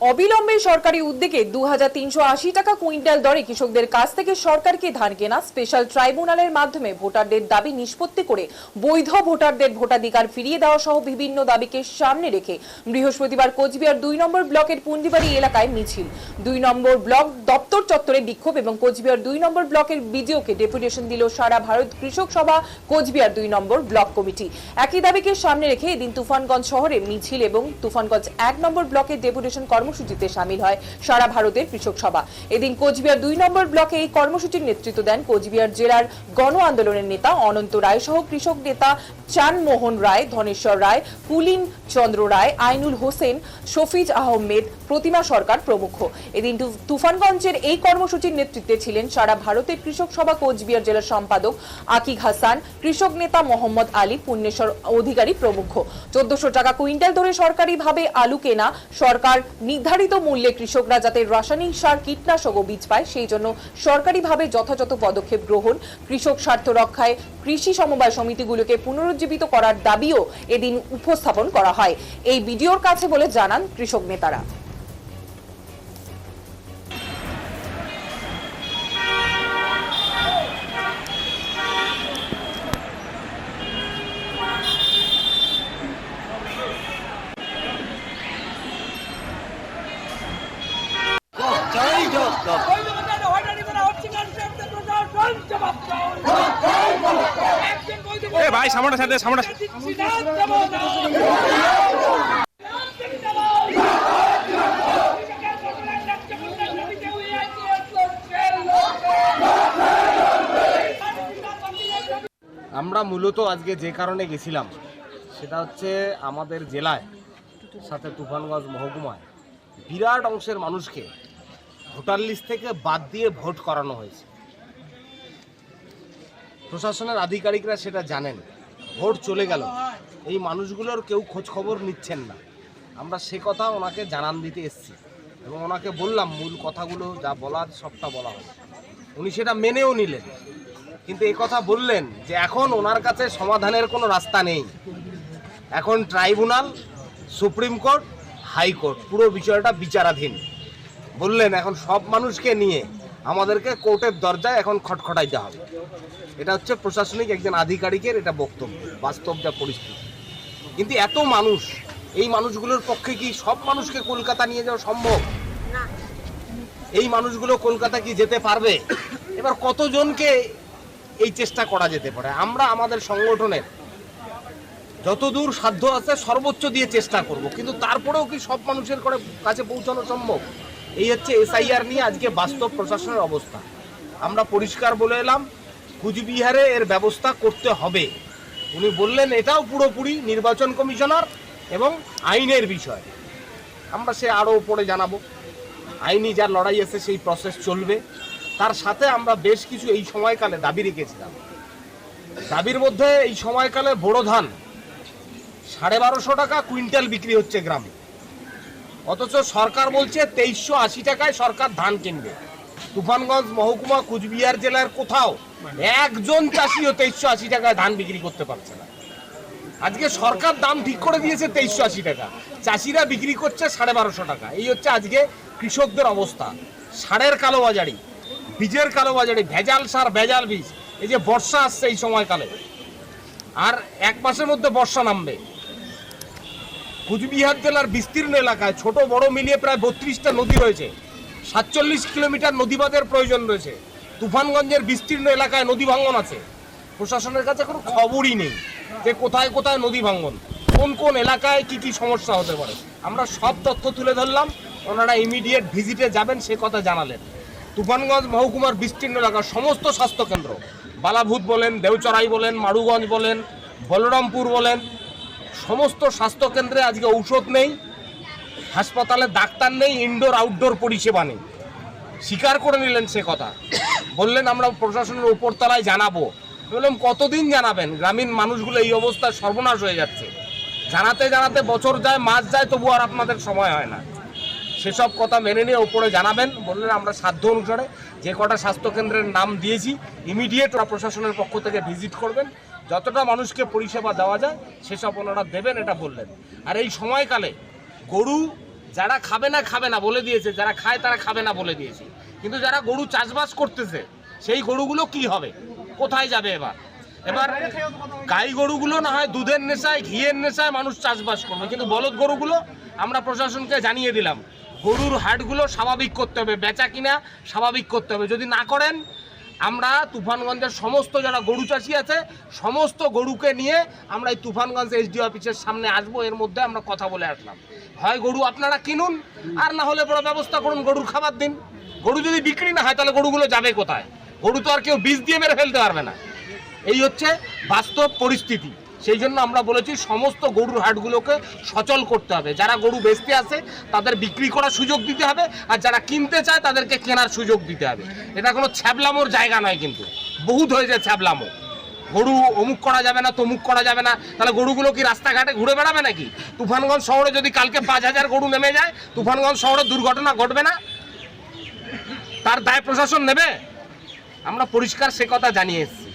অবিলম্বে সরকারি উদ্যোগে 2380 টাকা কুইন্টাল দরে কৃষকদের কাছ থেকে সরকারকে ধান কেনা স্পেশাল ট্রাইব্যুনালের মাধ্যমে ভোটারদের দাবি নিষ্পত্তি করে বৈধ ভোটারদের ভোটাধিকার ফিরিয়ে দেওয়া সহ বিভিন্ন দাবিকে সামনে রেখে বৃহস্পতিবার কোচবিহার 2 নম্বর ব্লকের পুন্ডিবাড়ি এলাকায় মিছিল, 2 নম্বর ব্লক দপ্তর চত্বরে বিক্ষোভ এবং কোচবিহার 2 নম্বর ব্লকের বিডিওকে ডেপুটেশন দিল সারা ভারত কৃষক সভা কোচবিহার 2 নম্বর ব্লক কমিটি। একই দাবিকে সামনে রেখে এদিন তুফানগঞ্জ শহরে মিছিল এবং তুফানগঞ্জ 1 নম্বর ব্লকের ডেপুটেশন কর্মসূচিতে শামিল হয় সারা ভারতের কৃষক সভা। এদিন কোচবিহার 2 নম্বর ব্লকে এই কর্মসূচির নেতৃত্ব দেন কোচবিহার জেলার গণ আন্দোলনের নেতা অনন্ত রায় সহ কৃষক নেতা চানমোহন রায়, ধনেশ্বর রায়, পুলিন চন্দ্র রায়, আইনুল হোসেন, শফিজ আহমেদ, প্রতিমা সরকার প্রমুখ। এদিন তুফানগঞ্জের এই কর্মসূচির নেতৃত্বে ছিলেন সারা ভারতের কৃষক সভা কোচবিহার জেলার সম্পাদক আকিক হাসান, কৃষক নেতা মোহাম্মদ আলী, পুণ্যেশ্বর অধিকারী প্রমুখ। 1400 টাকা কুইন্টাল ধরে সরকারিভাবে আলু কেনা, সরকার নির্ধারিত মূল্যে কৃষকরা যাতে রাসায়নিক সার, কীটনাশক ও বীজ পায় সেই জন্য সরকারিভাবে যথাযথ পদক্ষেপ গ্রহণ, কৃষক স্বার্থ রক্ষায় কৃষি সমবায় সমিতিগুলোকে পুনরুজ্জীবিত করার দাবিও এদিন উপস্থাপন করা হয় এই ভিডিওর কাছে বলে জানান কৃষক নেতারা। ভাই সামনে সাথে সামনে আমরা মূলত আজকে যে কারণে গেছিলাম সেটা হচ্ছে আমাদের জেলায় সাথে তুফানগঞ্জ মহকুমায় বিরাট অংশের মানুষকে ভোটার লিস্ট থেকে বাদ দিয়ে ভোট করানো হয়েছে। প্রশাসনের আধিকারিকরা সেটা জানেন, ভোট চলে গেল, এই মানুষগুলোর কেউ খোঁজ খবর নিচ্ছেন না। আমরা সে কথা ওনাকে জানান দিতে এসেছি এবং ওনাকে বললাম মূল কথাগুলো যা বলার সবটা বলা হবে। উনি সেটা মেনেও নিলেন, কিন্তু এই কথা বললেন যে এখন ওনার কাছে সমাধানের কোনো রাস্তা নেই। এখন ট্রাইব্যুনাল, সুপ্রিম কোর্ট, হাইকোর্ট পুরো বিষয়টা বিচারাধীন। বললেন এখন সব মানুষকে নিয়ে আমাদেরকে কোর্টের দরজায় এখন খটখটাইতে হবে। এটা হচ্ছে প্রশাসনিক একজন আধিকারিকের এটা বক্তব্য, বাস্তব যা পরিস্থিতি। কিন্তু এত মানুষ, এই মানুষগুলোর পক্ষে কি সব মানুষকে কলকাতা নিয়ে যাওয়া সম্ভব? এই মানুষগুলো কলকাতা কি যেতে পারবে? এবার কতজনকে এই চেষ্টা করা যেতে পারে? আমরা আমাদের সংগঠনের যতদূর সাধ্য আছে সর্বোচ্চ দিয়ে চেষ্টা করব, কিন্তু তারপরেও কি সব মানুষের কাছে পৌঁছানো সম্ভব? এই হচ্ছে এসআইআর নিয়ে আজকে বাস্তব প্রশাসনের অবস্থা। আমরা পরিষ্কার বলে এলাম কুচবিহারে এর ব্যবস্থা করতে হবে। উনি বললেন এটাও পুরোপুরি নির্বাচন কমিশনার এবং আইনের বিষয়। আমরা সে আরও পরে জানাবো। আইনি যার লড়াই আছে সেই প্রসেস চলবে। তার সাথে আমরা বেশ কিছু এই সময়কালে দাবি রেখেছিলাম। দাবির মধ্যে এই সময়কালে বোরো ধান 1250 টাকা কুইন্টাল বিক্রি হচ্ছে গ্রামে, অথচ সরকার বলছে 2380 টাকায় সরকার ধান কিনবে। তুফানগঞ্জ মহকুমা কুচবিহার জেলার কোথাও একজন চাষিও 2380 টাকায় ধান বিক্রি করতে পারছে না। আজকে সরকার দাম ঠিক করে দিয়েছে 2380 টাকা, চাষিরা বিক্রি করছে 1250 টাকা। এই হচ্ছে আজকে কৃষকদের অবস্থা। সারের কালোবাজারি, বীজের কালোবাজারি, ভেজাল সার, ভেজাল বীজ। এই যে বর্ষা আসছে এই সময়কালে, আর 1 মাসের মধ্যে বর্ষা নামবে। কুচবিহার জেলার বিস্তীর্ণ এলাকায় ছোট বড় মিলিয়ে প্রায় 32টা নদী রয়েছে, 47 কিলোমিটার নদীবাঁধের প্রয়োজন রয়েছে। তুফানগঞ্জের বিস্তীর্ণ এলাকায় নদী ভাঙ্গন আছে। প্রশাসনের কাছে কোনো খবরই নেই যে কোথায় কোথায় নদী ভাঙ্গন, কোন কোন এলাকায় কি কি সমস্যা হতে পারে। আমরা সব তথ্য তুলে ধরলাম, ওনারা ইমিডিয়েট ভিজিটে যাবেন সে কথা জানালেন। তুফানগঞ্জ মহকুমার বিস্তীর্ণ এলাকার সমস্ত স্বাস্থ্যকেন্দ্র, বালাভূত বলেন, দেওচরাই বলেন, মারুগঞ্জ বলেন, বলরামপুর বলেন, সমস্ত স্বাস্থ্যকেন্দ্রে আজকে ঔষধ নেই, হাসপাতালে ডাক্তার নেই, ইনডোর আউটডোর পরিষেবা নেই। স্বীকার করে নিলেন সে কথা, বললেন আমরা প্রশাসনের উপরতলায় জানাবো। বললাম কতদিন জানাবেন? গ্রামীণ মানুষগুলো এই অবস্থায় সর্বনাশ হয়ে যাচ্ছে। জানাতে জানাতে বছর যায়, মাস যায়, তবু আর আপনাদের সময় হয় না। সেসব কথা মেনে নিয়ে ওপরে জানাবেন। বললেন আমরা সাধ্য অনুসারে যে কটা স্বাস্থ্যকেন্দ্রের নাম দিয়েছি ইমিডিয়েট ওরা প্রশাসনের পক্ষ থেকে ভিজিট করবেন, যতটা মানুষকে পরিষেবা দেওয়া যায় সেসব ওনারা দেবেন, এটা বললেন। আর এই সময়কালে গরু যারা খাবে না বলে দিয়েছে, যারা খায় তারা খাবে না বলে দিয়েছে, কিন্তু যারা গরু চাষবাস করতেছে সেই গরুগুলো কি হবে, কোথায় যাবে? এবার গাই গরুগুলো না হয় দুধের নেশায় ঘিয়ের নেশায় মানুষ চাষবাস করবে, কিন্তু বলদ গরুগুলো আমরা প্রশাসনকে জানিয়ে দিলাম গরুর হাটগুলো স্বাভাবিক করতে হবে, বেচা কিনা স্বাভাবিক করতে হবে। যদি না করেন আমরা তুফানগঞ্জের সমস্ত যারা গরু চাষি আছে সমস্ত গরুকে নিয়ে আমরা এই তুফানগঞ্জ এসডি অফিসের সামনে আসবো। এর মধ্যে আমরা কথা বলে আসলাম, হয় গরু আপনারা কিনুন আর না হলে বড় ব্যবস্থা করুন, গরুর খাবার দিন। গরু যদি বিক্রি না হয় তাহলে গরুগুলো যাবে কোথায়? গরু তো আর কেউ বীজ দিয়ে মেরে ফেলতে পারবে না। এই হচ্ছে বাস্তব পরিস্থিতি। সেই জন্য আমরা বলেছি সমস্ত গরুর হাটগুলোকে সচল করতে হবে। যারা গরু বেচতে আসে তাদের বিক্রি করার সুযোগ দিতে হবে, আর যারা কিনতে চায় তাদেরকে কেনার সুযোগ দিতে হবে। এটা কোনো ছ্যাবলামোর জায়গা নয়, কিন্তু বহুত হয়েছে ছ্যাবলামো। গরু অমুক করা যাবে না, তমুক করা যাবে না, তাহলে গরুগুলো কি রাস্তাঘাটে ঘুরে বেড়াবে নাকি? তুফানগঞ্জ শহরে যদি কালকে 5,000 গরু নেমে যায়, তুফানগঞ্জ শহরে দুর্ঘটনা ঘটবে না? তার দায় প্রশাসন নেবে? আমরা পরিষ্কার সে কথা জানিয়ে এসেছি।